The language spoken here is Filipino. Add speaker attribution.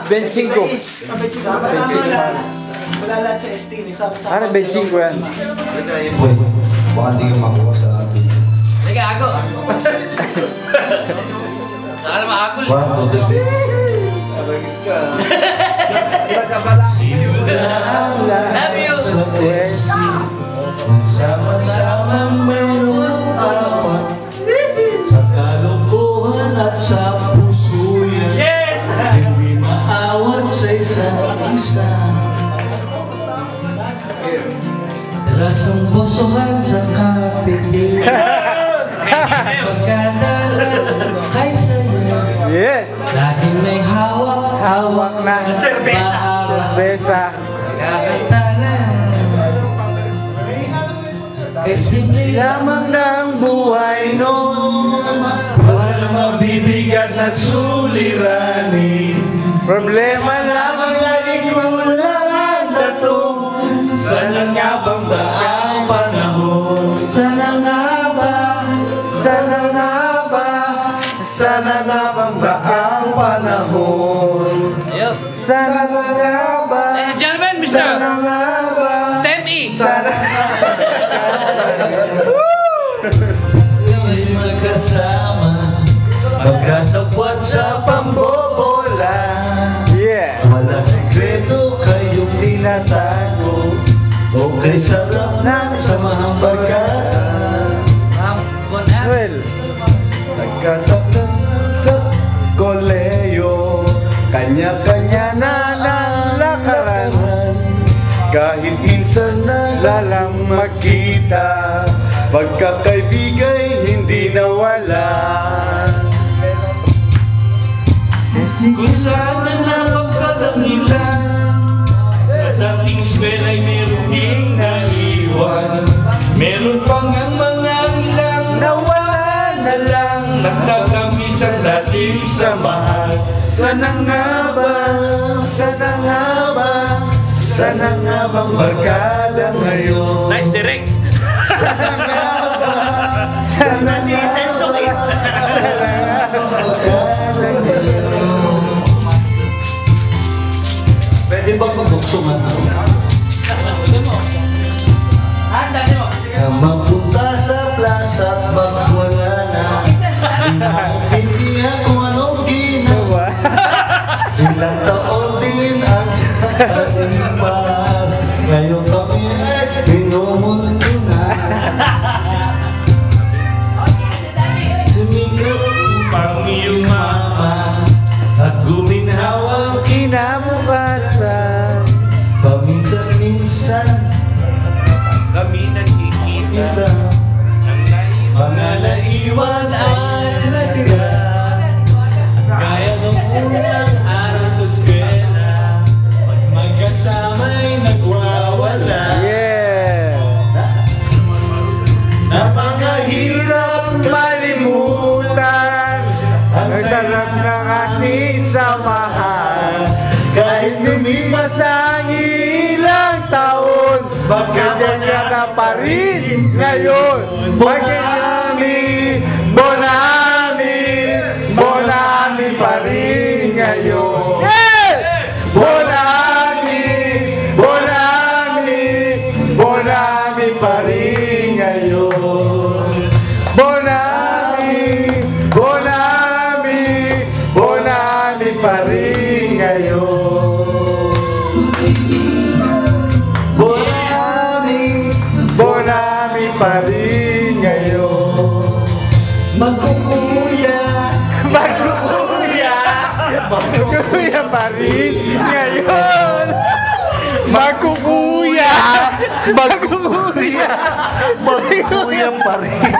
Speaker 1: Benching ko.
Speaker 2: Sama-sama lang. Wala lahat sa ST. Nagsama-sama.
Speaker 1: Ano benching ko yan?
Speaker 3: Baka hindi yung makuha sa akin.
Speaker 4: Sige, ako. Saka na makakul.
Speaker 3: 1, 2, 3. Sama-sama mayroong apat sa kalukuhan at sa puso yan.
Speaker 2: Yes!
Speaker 3: Hindi maawat sa isa't isa. Lasang pusohan sa kapitin. Pagkadala kay sa'yo.
Speaker 1: Yes!
Speaker 3: Laging may hawak
Speaker 1: na serbesa.
Speaker 3: Kakatalan. Simple lamang ng buhay noon. Wala mabibigat na suliranin. Problema lamang laging kulang datong. Sana nga bang ba ang panahon? Sana nga ba? Sana nga ba? Sana nga bang ba ang panahon? Sana nga ba?
Speaker 4: Gentlemen, Mr.
Speaker 3: Sana nga ba?
Speaker 4: Temi!
Speaker 3: Sana ay magkasama, magkasapwat sa pambobola.
Speaker 1: Yeah!
Speaker 3: Walang sekreto kayong tinatago. Okay, sarap ng samahang barkada.
Speaker 1: Well,
Speaker 3: Nagkataon sa koleyo, kanya-kanya na ng lakaran. Kahit minsan na lalang magkita, pagkakaibigay hindi nawala. Kung saan na napagkadangilan, sa dating swel ay meron ding naiwan. Meron pang ang mga ilang nawala na lang, nagtatamis ang dating samahan. Sana nga ba? Sana nga ba? Sana nga bang barkada ngayon?
Speaker 4: Nice direct!
Speaker 3: Sana nga ba? Sana nga ba? Sana nga bang barkada ngayon? Pwede ba pabuksungan ako?
Speaker 4: Handa mo!
Speaker 3: Mapunta sa plaza at magwala na. Hindi ako anong ginawa. Ilang taon din ang kakalipas. Ngayon kami ay pinumundo na. Sumikap upang iyong mama at guminhaw ang kinabukasan. Paminsan-minsan
Speaker 4: Kami nagkikita ng
Speaker 3: mga naiwan at natira. Gaya ng unang araw sa eskwela, pag magkasama'y nagwawala.
Speaker 1: yeah!
Speaker 3: Napakahirap malimutan ang sarap ng ating samahan. Kahit lumipas ang ilang taon, magkanya ka pa rin ngayon. Bonami, Bonami, Bonami pa rin ngayon.
Speaker 1: Yes!
Speaker 3: Bonami, Bonami, Bonami pa rin ngayon. Bonami, Bonami, Bonami pa rin ngayon. Bonami, Bonami pa rin ngayon. Magkukuya,
Speaker 1: Magkukuya! Magkukuya pa rin ngayon! Magkukuya! Magkukuya!
Speaker 3: magkukuya pa rin.